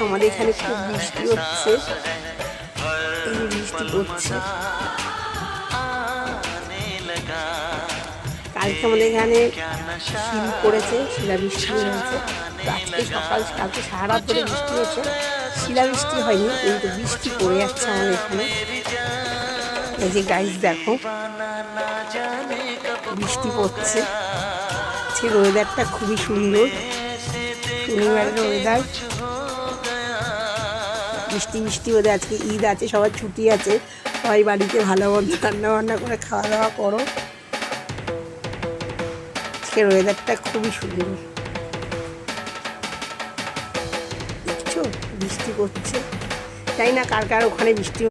আমাদের এখানে খুব বৃষ্টি হচ্ছে, এই বৃষ্টি পড়ছে। কালকে আমাদের এখানে শিল পড়েছে, শিলাবৃষ্টি হয়েছে। আজকে কালকে সারা রাত ধরে বৃষ্টি হয়েছে, শিলাবৃষ্টি হয়নি কিন্তু বৃষ্টি পড়ে যাচ্ছে আমাদের এখানে। এই যে গাইস দেখো বৃষ্টি পড়ছে। আজকের ওয়েদারটা খুবই সুন্দর, শনিবারের ওয়েদার, বৃষ্টি বৃষ্টি ওদের। আজকে ঈদ আছে, সবার ছুটি আছে, সবাই বাড়িতে ভালো মন্দ রান্না বান্না করে খাওয়া দাওয়া করো। আজকের ওয়েদারটা খুবই সুন্দর, দেখছো বৃষ্টি পড়ছে। তাই না কার কার ওখানে বৃষ্টি